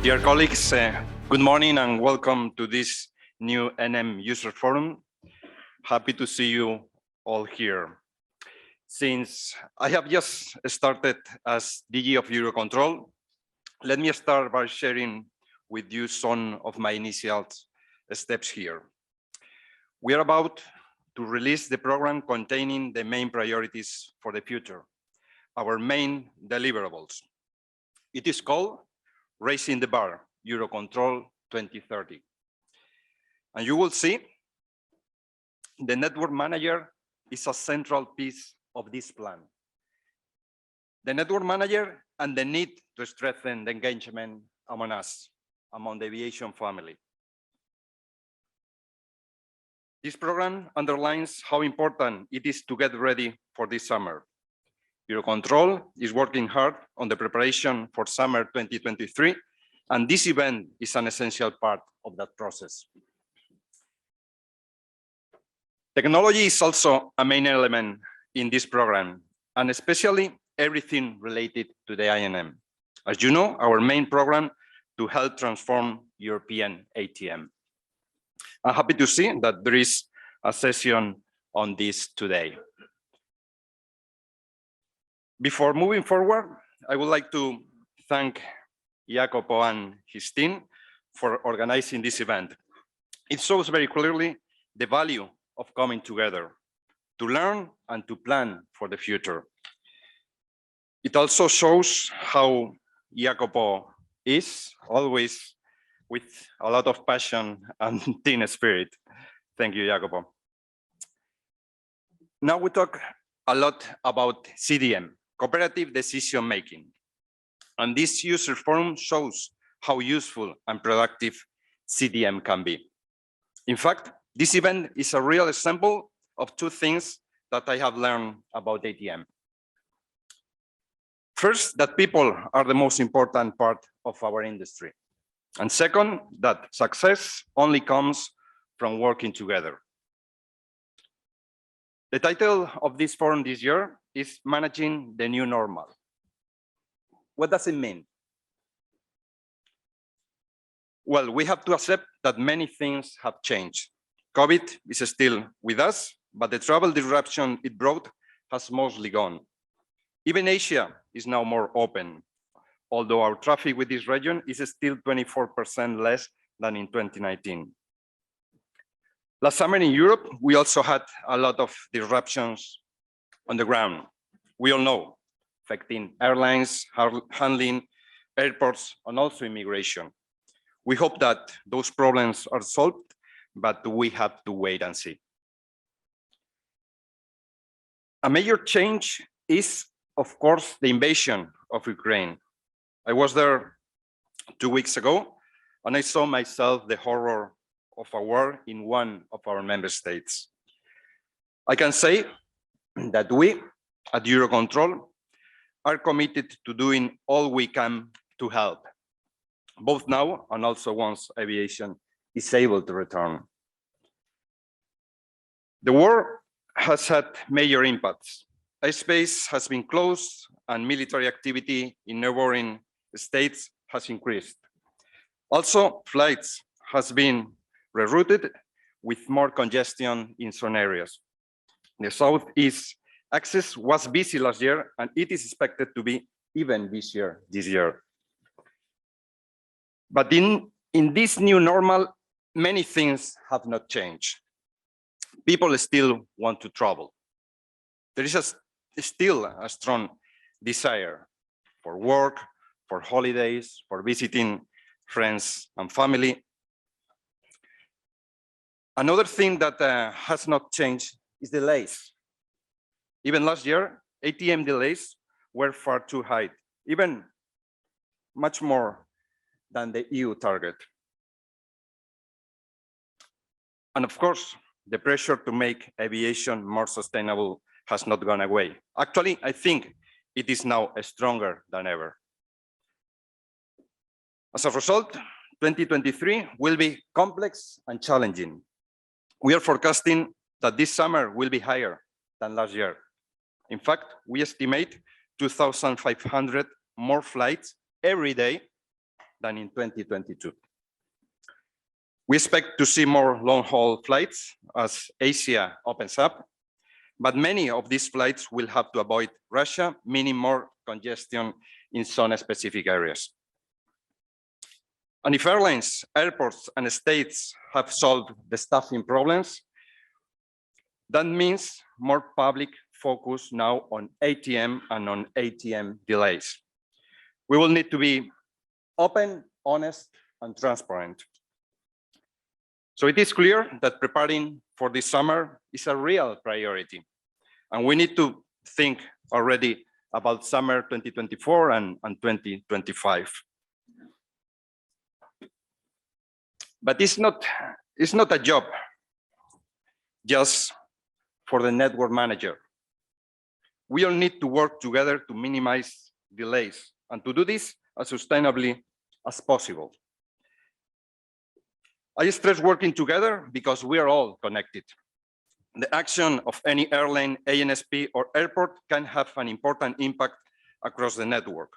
Dear colleagues, good morning and welcome to this new NM User Forum. Happy to see you all here. Since I have just started as DG of Eurocontrol, let me start by sharing with you some of my initial steps here. We are about to release the program containing the main priorities for the future, our main deliverables. It is called Raising the Bar, Eurocontrol 2030. And you will see the network manager is a central piece of this plan. The network manager and the need to strengthen the engagement among us, among the aviation family. This program underlines how important it is to get ready for this summer. Eurocontrol is working hard on the preparation for summer 2023, and this event is an essential part of that process. Technology is also a main element in this program, and especially everything related to the INM. As you know, our main program to help transform European ATM. I'm happy to see that there is a session on this today. Before moving forward, I would like to thank Jacopo and his team for organizing this event. It shows very clearly the value of coming together to learn and to plan for the future. It also shows how Jacopo is always with a lot of passion and team spirit. Thank you, Jacopo. Now we talk a lot about CDM, cooperative decision making. And this user forum shows how useful and productive CDM can be. In fact, this event is a real example of two things that I have learned about ATM. First, that people are the most important part of our industry. And second, that success only comes from working together. The title of this forum this year is Managing the New Normal. What does it mean? Well, we have to accept that many things have changed. COVID is still with us, but the travel disruption it brought has mostly gone. Even Asia is now more open, although our traffic with this region is still 24% less than in 2019. Last summer in Europe, we also had a lot of disruptions on the ground. We all know, affecting airlines, handling, airports, and also immigration. We hope that those problems are solved, but we have to wait and see. A major change is, of course, the invasion of Ukraine. I was there 2 weeks ago, and I saw myself the horror of a war in one of our member states. I can say that we at Eurocontrol are committed to doing all we can to help, both now and also once aviation is able to return. The war has had major impacts. Airspace has been closed and military activity in neighboring states has increased. Also, flights has been rerouted with more congestion in some areas. The Southeast access was busy last year, and it is expected to be even busier this year. But in this new normal, many things have not changed. People still want to travel. There is still a strong desire for work, for holidays, for visiting friends and family. Another thing that has not changed is delays. Even last year, ATM delays were far too high, even much more than the EU target. And of course, the pressure to make aviation more sustainable has not gone away. Actually, I think it is now stronger than ever. As a result, 2023 will be complex and challenging. We are forecasting that this summer will be higher than last year. In fact, we estimate 2,500 more flights every day than in 2022. We expect to see more long-haul flights as Asia opens up, but many of these flights will have to avoid Russia, meaning more congestion in some specific areas. And if airlines, airports, and states have solved the staffing problems, that means more public focus now on ATM and on ATM delays. We will need to be open, honest, and transparent. So it is clear that preparing for this summer is a real priority. And we need to think already about summer 2024 and 2025. But it's not a job just for the network manager. We all need to work together to minimize delays and to do this as sustainably as possible. I stress working together because we are all connected. The action of any airline, ANSP, or airport can have an important impact across the network.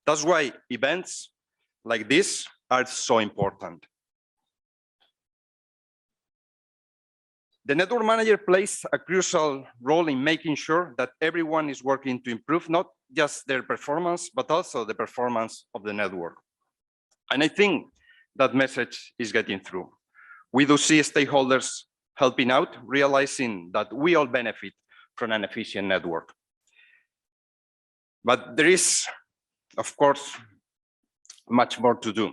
That's why events like this are so important. The network manager plays a crucial role in making sure that everyone is working to improve not just their performance, but also the performance of the network. And I think that message is getting through. We do see stakeholders helping out, realizing that we all benefit from an efficient network. But there is, of course, much more to do.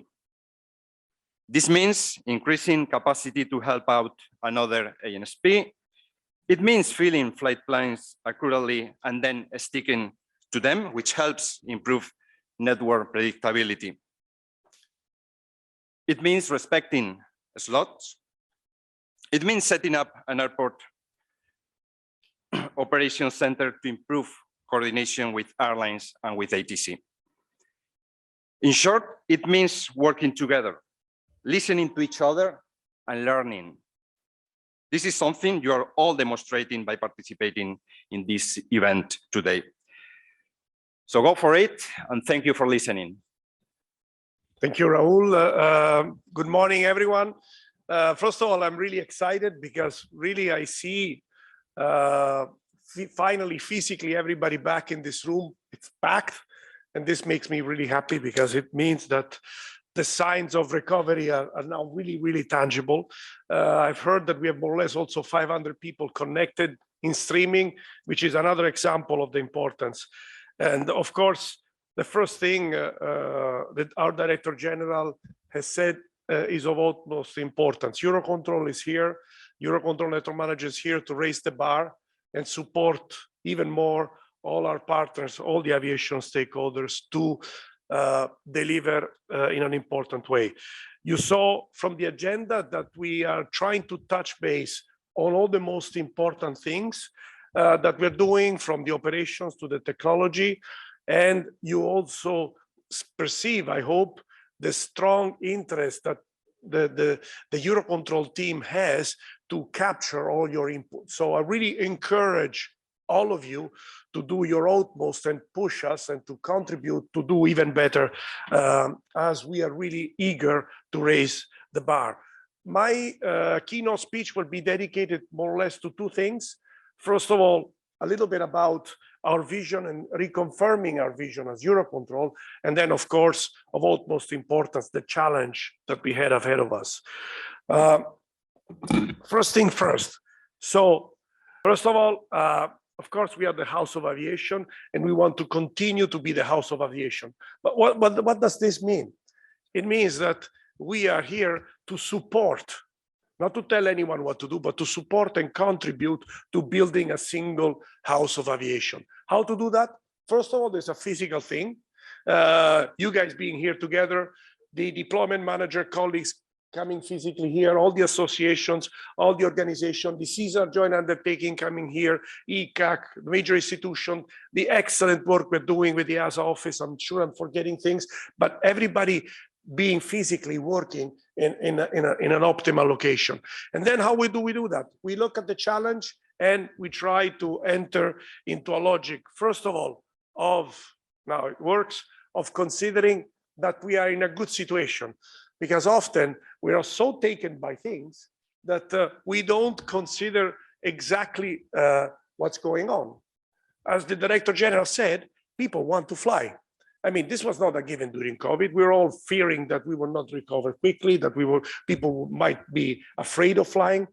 This means increasing capacity to help out another ANSP. It means filling flight plans accurately and then sticking to them, which helps improve network predictability. It means respecting slots. It means setting up an airport operations center to improve coordination with airlines and with ATC. In short, it means working together, listening to each other and learning. This is something you are all demonstrating by participating in this event today. So go for it, and thank you for listening. Thank you, Raul. Good morning, everyone. First of all, I'm really excited because really I see finally physically everybody back in this room. It's packed, and this makes me really happy because it means that the signs of recovery are now really, really tangible. I've heard that we have more or less also 500 people connected in streaming, which is another example of the importance. And of course, the first thing that our Director General has said is of utmost importance. Eurocontrol is here. Eurocontrol Network Manager is here to raise the bar and support even more all our partners, all the aviation stakeholders to deliver in an important way. You saw from the agenda that we are trying to touch base on all the most important things that we're doing, from the operations to the technology. And you also perceive, I hope, the strong interest that the Eurocontrol team has to capture all your input. So I really encourage all of you to do your utmost and push us and to contribute to do even better, as we are really eager to raise the bar. My keynote speech will be dedicated more or less to two things. First of all, a little bit about our vision and reconfirming our vision as Eurocontrol, and then, of course, of utmost importance, the challenge that we had ahead of us. First thing first. So, first of all, of course, we are the House of Aviation, and we want to continue to be the House of Aviation. But what does this mean? It means that we are here to support, not to tell anyone what to do, but to support and contribute to building a single House of Aviation. How to do that? First of all, there's a physical thing. You guys being here together, the deployment manager colleagues coming physically here, all the associations, all the organization, the CSAR joint undertaking coming here, ECAC, major institution, the excellent work we're doing with the EASA office. I'm sure I'm forgetting things, but everybody being physically working in an optimal location. And then how we do that? We look at the challenge and we try to enter into a logic, first of all, of, now it works, of considering that we are in a good situation, because often we are so taken by things that we don't consider exactly what's going on. As the Director General said, people want to fly. I mean, this was not a given during COVID. We were all fearing that we will not recover quickly, that people might be afraid of flying.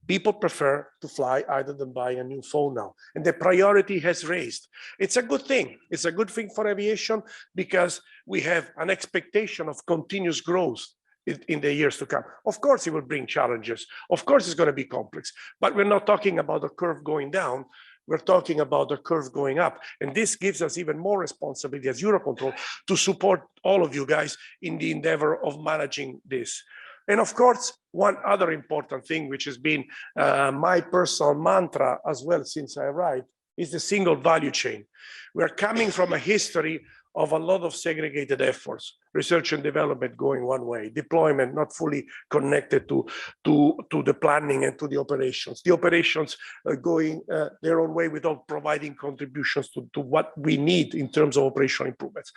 People prefer to fly either than buy a new phone now. And the priority has raised. It's a good thing. It's a good thing for aviation because we have an expectation of continuous growth in the years to come. Of course, it will bring challenges. Of course, it's going to be complex, but we're not talking about a curve going down. We're talking about the curve going up. And this gives us even more responsibility as Eurocontrol to support all of you guys in the endeavor of managing this. And of course, one other important thing, which has been my personal mantra as well since I arrived, is the single value chain. We're coming from a history of a lot of segregated efforts, research and development going one way, deployment not fully connected to the planning and to the operations. The operations going their own way without providing contributions to what we need in terms of operational improvements.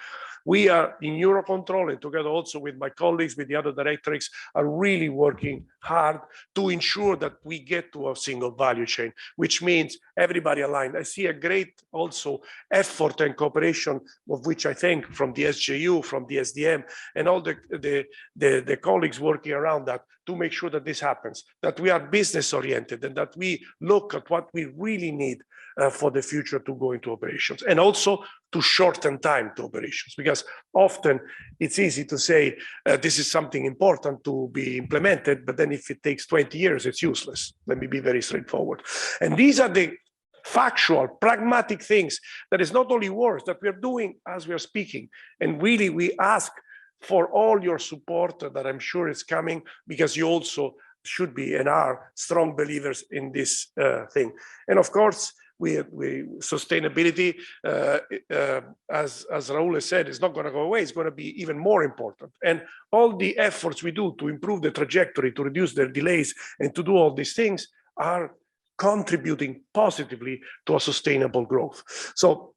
We are in Eurocontrol, and together also with my colleagues, with the other directorates, are really working hard to ensure that we get to a single value chain, which means everybody aligned. I see a great also effort and cooperation, of which I thank, from the SJU, from the SDM, and all the colleagues working around that to make sure that this happens, that we are business oriented and that we look at what we really need for the future to go into operations, and also to shorten time to operations, because often it's easy to say this is something important to be implemented, but then if it takes 20 years, it's useless. Let me be very straightforward. And these are the factual, pragmatic things that is not only words that we are doing as we are speaking. And really, we ask for all your support that I'm sure is coming, because you also should be and are strong believers in this thing. And of course, sustainability, as Raul has said, is not going to go away. It's going to be even more important. And all the efforts we do to improve the trajectory, to reduce their delays, and to do all these things are contributing positively to a sustainable growth. So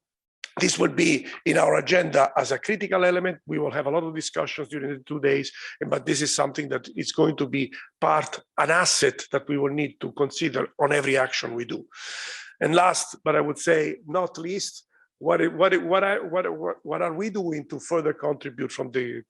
this will be in our agenda as a critical element. We will have a lot of discussions during the 2 days, but this is something that is going to be an asset that we will need to consider on every action we do. And last, but I would say not least, what are we doing to further contribute from the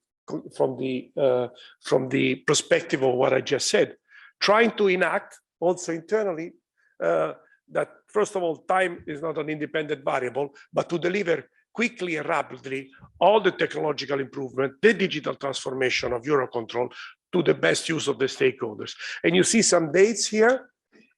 perspective of what I just said? Trying to enact also internally that, first of all, time is not an independent variable, but to deliver quickly and rapidly all the technological improvement, the digital transformation of Eurocontrol to the best use of the stakeholders. And you see some dates here.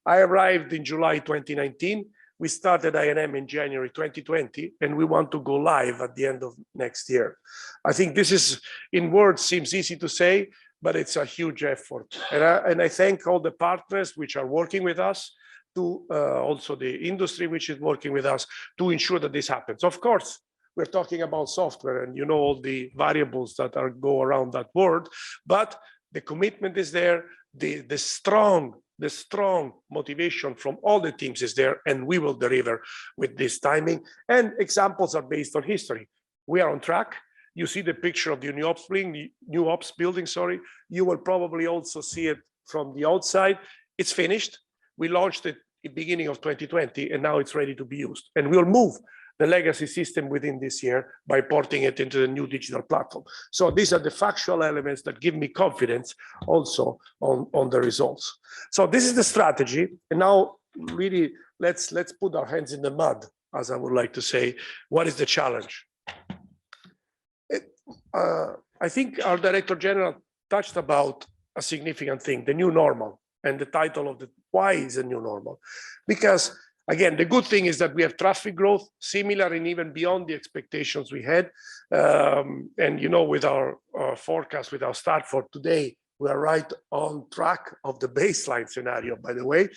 I arrived in July 2019. We started INM in January 2020, and we want to go live at the end of next year. I think this is, in words, seems easy to say, but it's a huge effort. And I thank all the partners which are working with us, to also the industry which is working with us to ensure that this happens. Of course, we're talking about software, and you know all the variables that go around that word, but the commitment is there, the strong motivation from all the teams is there, and we will deliver with this timing. And examples are based on history. We are on track. You see the picture of the new ops building, sorry. You will probably also see it from the outside. It's finished. We launched it in the beginning of 2020, and now it's ready to be used. And we'll move the legacy system within this year by porting it into the new digital platform. So these are the factual elements that give me confidence also on the results. So this is the strategy. And now really, let's put our hands in the mud, as I would like to say. What is the challenge? I think our Director General touched about a significant thing, the new normal, and the title of the why is a new normal. Because again, the good thing is that we have traffic growth similar and even beyond the expectations we had. And you know, with our forecast, with our start for today, we are right on track of the baseline scenario, by the way.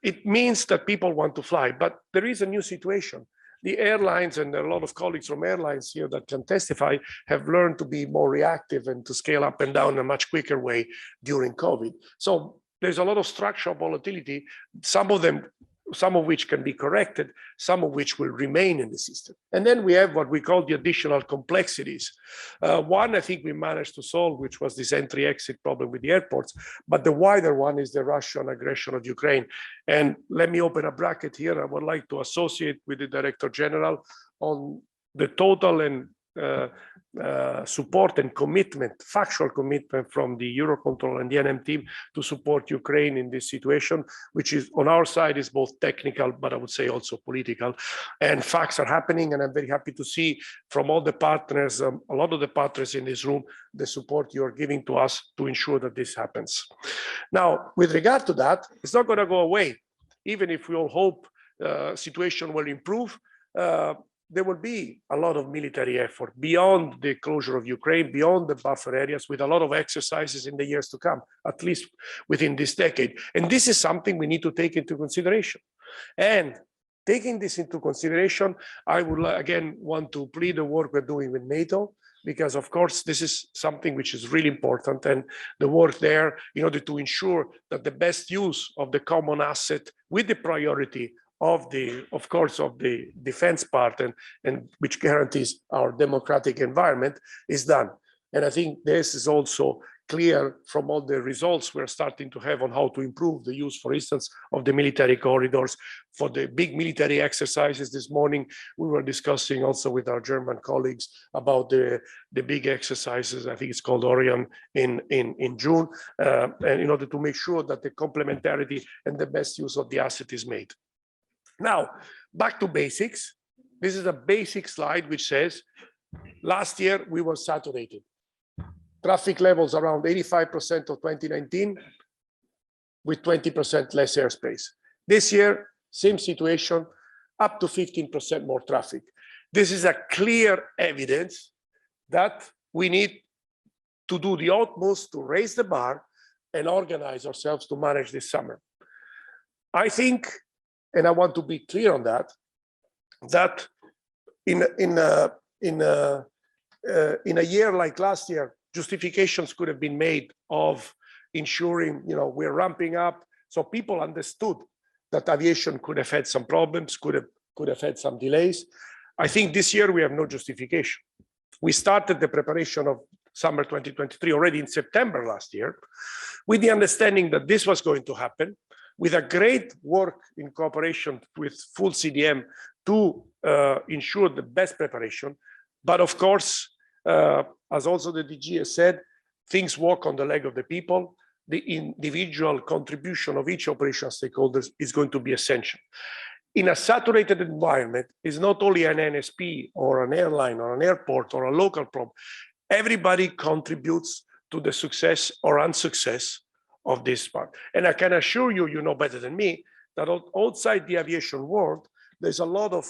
It means that people want to fly, but there is a new situation. The airlines, and there are a lot of colleagues from airlines here that can testify, have learned to be more reactive and to scale up and down in a much quicker way during COVID. So there's a lot of structural volatility. Some of them some of which can be corrected, some of which will remain in the system. And then we have what we call the additional complexities. One, I think we managed to solve, which was this entry-exit problem with the airports, but the wider one is the Russian aggression of Ukraine. And let me open a bracket here. I would like to associate with the Director General on the total and support and commitment, factual commitment from the Eurocontrol and the NM team to support Ukraine in this situation, which is on our side is both technical, but I would say also political. And facts are happening, and I'm very happy to see from all the partners, a lot of the partners in this room, the support you are giving to us to ensure that this happens. Now, with regard to that, it's not going to go away. Even if we all hope situation will improve, there will be a lot of military effort beyond the closure of Ukraine, beyond the buffer areas, with a lot of exercises in the years to come, at least within this decade. And this is something we need to take into consideration. And taking this into consideration, I would again want to plead the work we're doing with NATO, because of course, this is something which is really important, and the work there in order to ensure that the best use of the common asset with the priority of course, of the defense part and which guarantees our democratic environment is done. And I think this is also clear from all the results we're starting to have on how to improve the use, for instance, of the military corridors. For the big military exercises this morning, we were discussing also with our German colleagues about the big exercises, I think it's called Orion in June, and in order to make sure that the complementarity and the best use of the asset is made. Now, back to basics. This is a basic slide which says, last year we were saturated. Traffic levels around 85% of 2019 with 20% less airspace. This year, same situation, up to 15% more traffic. This is a clear evidence that we need to do the utmost to raise the bar and organize ourselves to manage this summer. I think, and I want to be clear on that, that in a year like last year, justifications could have been made of ensuring, we're ramping up. So people understood that aviation could have had some problems, could have had some delays. I think this year we have no justification. We started the preparation of summer 2023 already in September last year, with the understanding that this was going to happen, with a great work in cooperation with full CDM to ensure the best preparation. But of course, as also the DG has said, things walk on the leg of the people. The individual contribution of each operational stakeholder is going to be essential. In a saturated environment, it's not only an NSP or an airline or an airport or a local problem. Everybody contributes to the success or unsuccess of this part. And I can assure you, you know better than me, that outside the aviation world, there's a lot of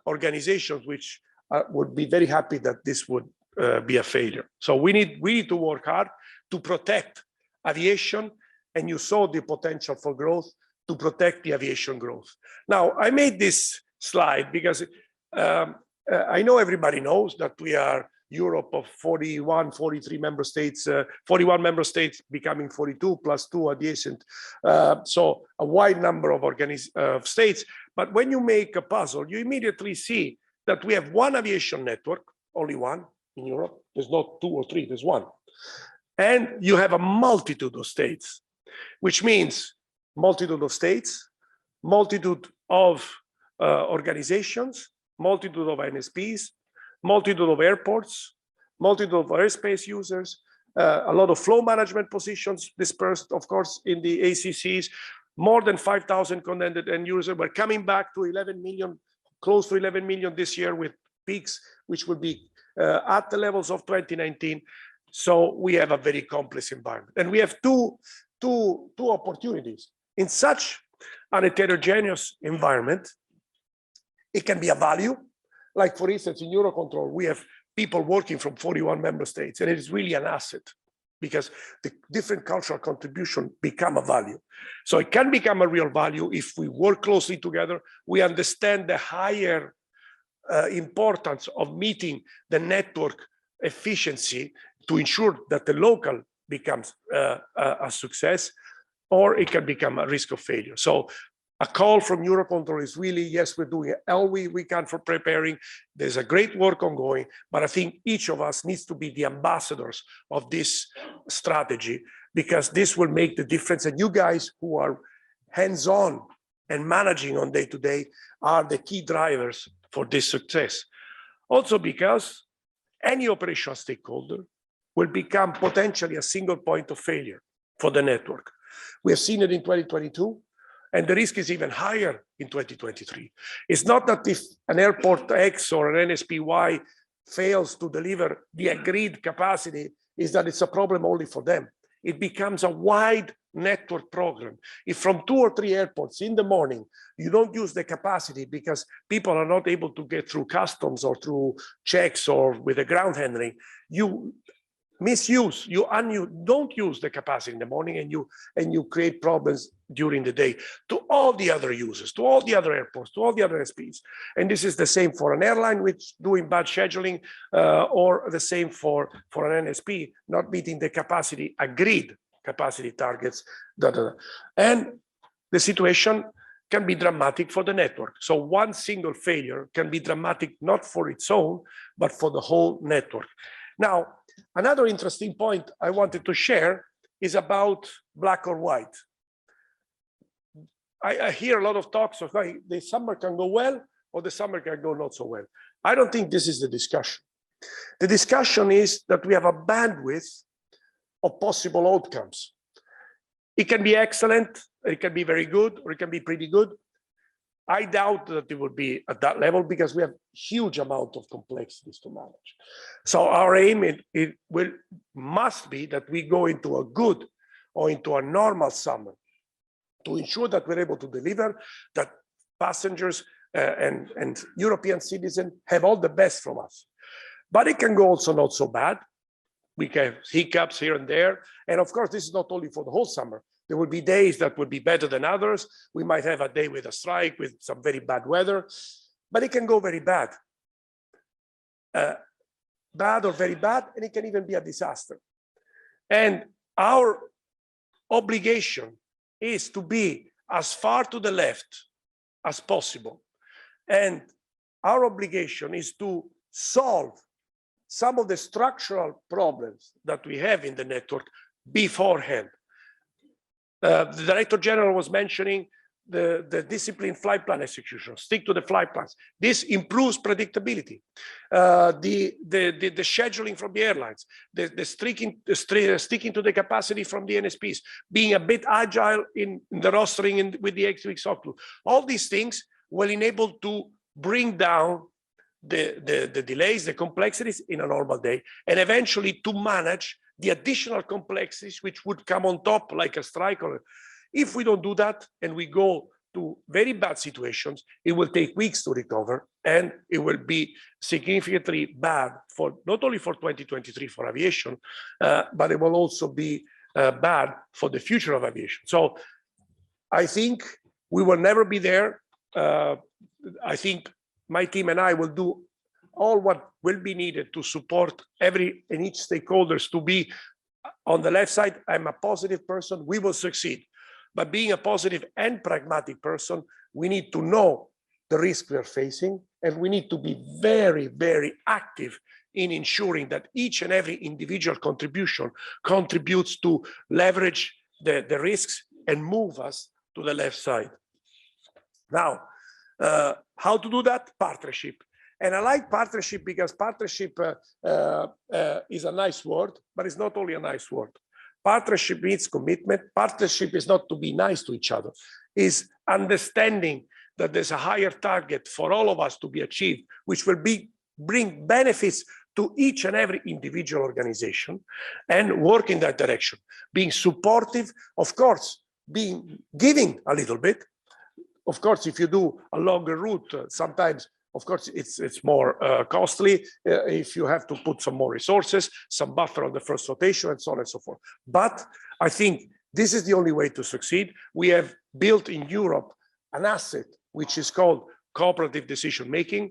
organizations which would be very happy that this would be a failure. So we need to work hard to protect aviation, and you saw the potential for growth, to protect the aviation growth. Now, I made this slide because I know everybody knows that we are Europe of 41, 43 member states, 41 member states becoming 42 plus 2 adjacent. So a wide number of states. But when you make a puzzle, you immediately see that we have one aviation network, only one in Europe. There's not 2 or 3, there's one. And you have a multitude of states, which means multitude of states, multitude of organizations, multitude of NSPs, multitude of airports, multitude of airspace users, a lot of flow management positions dispersed, of course, in the ACCs, more than 5,000 connected end users. We're coming back to 11 million, close to 11 million this year, with peaks which will be at the levels of 2019. So we have a very complex environment. And we have two opportunities. In such an heterogeneous environment, it can be a value. Like, for instance, in Eurocontrol, we have people working from 41 member states, and it is really an asset because the different cultural contribution become a value. So it can become a real value if we work closely together. We understand the higher importance of meeting the network efficiency to ensure that the local becomes a success, or it can become a risk of failure. So a call from Eurocontrol is really, yes, we're doing all we can for preparing. There's a great work ongoing, but I think each of us needs to be the ambassadors of this strategy, because this will make the difference. And you guys who are hands-on and managing on day-to-day are the key drivers for this success. Also because any operational stakeholder will become potentially a single point of failure for the network. We have seen it in 2022, and the risk is even higher in 2023. It's not that if an airport X or an NSP Y fails to deliver the agreed capacity, is that it's a problem only for them. It becomes a wide network program. If from 2 or 3 airports in the morning, you don't use the capacity because people are not able to get through customs or through checks or with the ground handling, you misuse, you don't use the capacity in the morning, and you create problems during the day to all the other users, to all the other airports, to all the other SPs. And this is the same for an airline which doing bad scheduling, or the same for an NSP not meeting the capacity, agreed capacity targets. And the situation can be dramatic for the network. So one single failure can be dramatic, not for its own, but for the whole network. Now, another interesting point I wanted to share is about black or white. I hear a lot of talks of, hey, the summer can go well or the summer can go not so well. I don't think this is the discussion. The discussion is that we have a bandwidth of possible outcomes. It can be excellent, it can be very good, or it can be pretty good. I doubt that it will be at that level because we have huge amount of complexities to manage. So our aim must be that we go into a good or into a normal summer to ensure that we're able to deliver, that passengers and European citizens have all the best from us. But it can go also not so bad. We can have hiccups here and there. And of course, this is not only for the whole summer. There will be days that will be better than others. We might have a day with a strike, with some very bad weather, but it can go very bad. Bad or very bad, and it can even be a disaster. And our obligation is to be as far to the left as possible. And our obligation is to solve some of the structural problems that we have in the network beforehand. The Director General was mentioning the disciplined flight plan execution, stick to the flight plans. This improves predictability. The scheduling from the airlines, the sticking to the capacity from the NSPs, being a bit agile in the rostering with the 8-week cycle. All these things will enable to bring down the delays, the complexities in a normal day, and eventually to manage the additional complexities which would come on top, like a strike. Or if we don't do that and we go to very bad situations, it will take weeks to recover, and it will be significantly bad for not only for 2023 for aviation, but it will also be bad for the future of aviation. So I think we will never be there. I think my team and I will do all what will be needed to support every and each stakeholders to be on the left side. I'm a positive person, we will succeed. But being a positive and pragmatic person, we need to know the risk we are facing, and we need to be very, very active in ensuring that each and every individual contribution contributes to leverage the risks and move us to the left side. Now, how to do that? Partnership. And I like partnership because partnership is a nice word, but it's not only a nice word. Partnership means commitment. Partnership is not to be nice to each other. It's understanding that there's a higher target for all of us to be achieved, which will bring benefits to each and every individual organization, and work in that direction. Being supportive, of course, giving a little bit. Of course, if you do a longer route, sometimes, of course, it's more costly if you have to put some more resources, some buffer on the first rotation, and so on and so forth. But I think this is the only way to succeed. We have built in Europe an asset which is called cooperative decision making.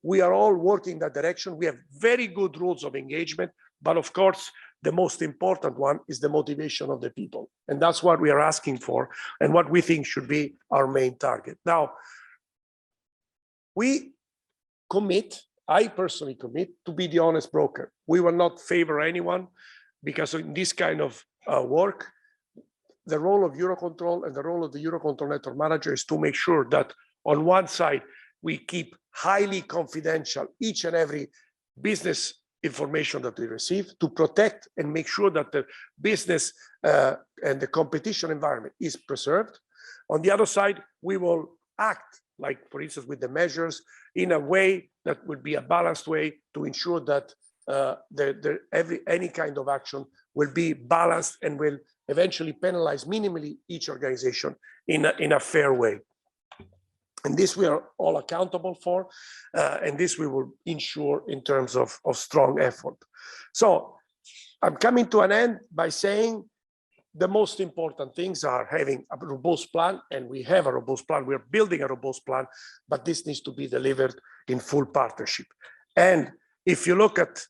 We are all working in that direction. We have very good rules of engagement, but of course, the most important one is the motivation of the people. And that's what we are asking for and what we think should be our main target. Now, we commit, I personally commit to be the honest broker. We will not favor anyone because in this kind of work, the role of Eurocontrol and the role of the Eurocontrol network manager is to make sure that on one side, we keep highly confidential each and every business information that we receive to protect and make sure that the business and the competition environment is preserved. On the other side, we will act, like for instance, with the measures in a way that would be a balanced way to ensure that any kind of action will be balanced and will eventually penalize minimally each organization in a fair way. And this we are all accountable for, and this we will ensure in terms of strong effort. So I'm coming to an end by saying the most important things are having a robust plan, and we have a robust plan. We're building a robust plan, but this needs to be delivered in full partnership. And if you look at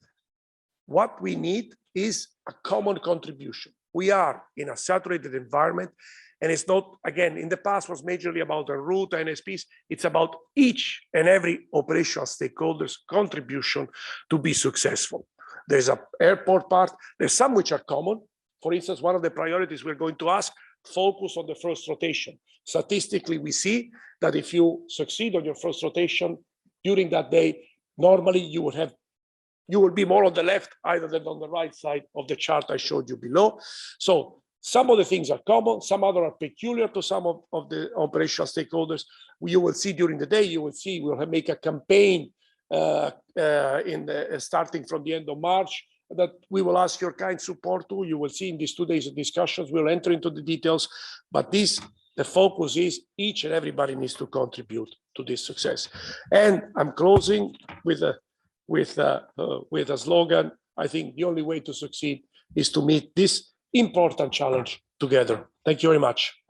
what we need is a common contribution. We are in a saturated environment, and it's not, again, in the past was majorly about the route NSPs. It's about each and every operational stakeholder's contribution to be successful. There's an airport part. There's some which are common. For instance, one of the priorities we're going to ask, focus on the first rotation. Statistically, we see that if you succeed on your first rotation during that day, normally you will be more on the left either than on the right side of the chart I showed you below. So some of the things are common, some other are peculiar to some of the operational stakeholders. You will see during the day, you will see we'll make a campaign starting from the end of March that we will ask your kind support to. You will see in these 2 days of discussions, we'll enter into the details, but the focus is each and everybody needs to contribute to this success. And I'm closing with a slogan. I think the only way to succeed is to meet this important challenge together. Thank you very much.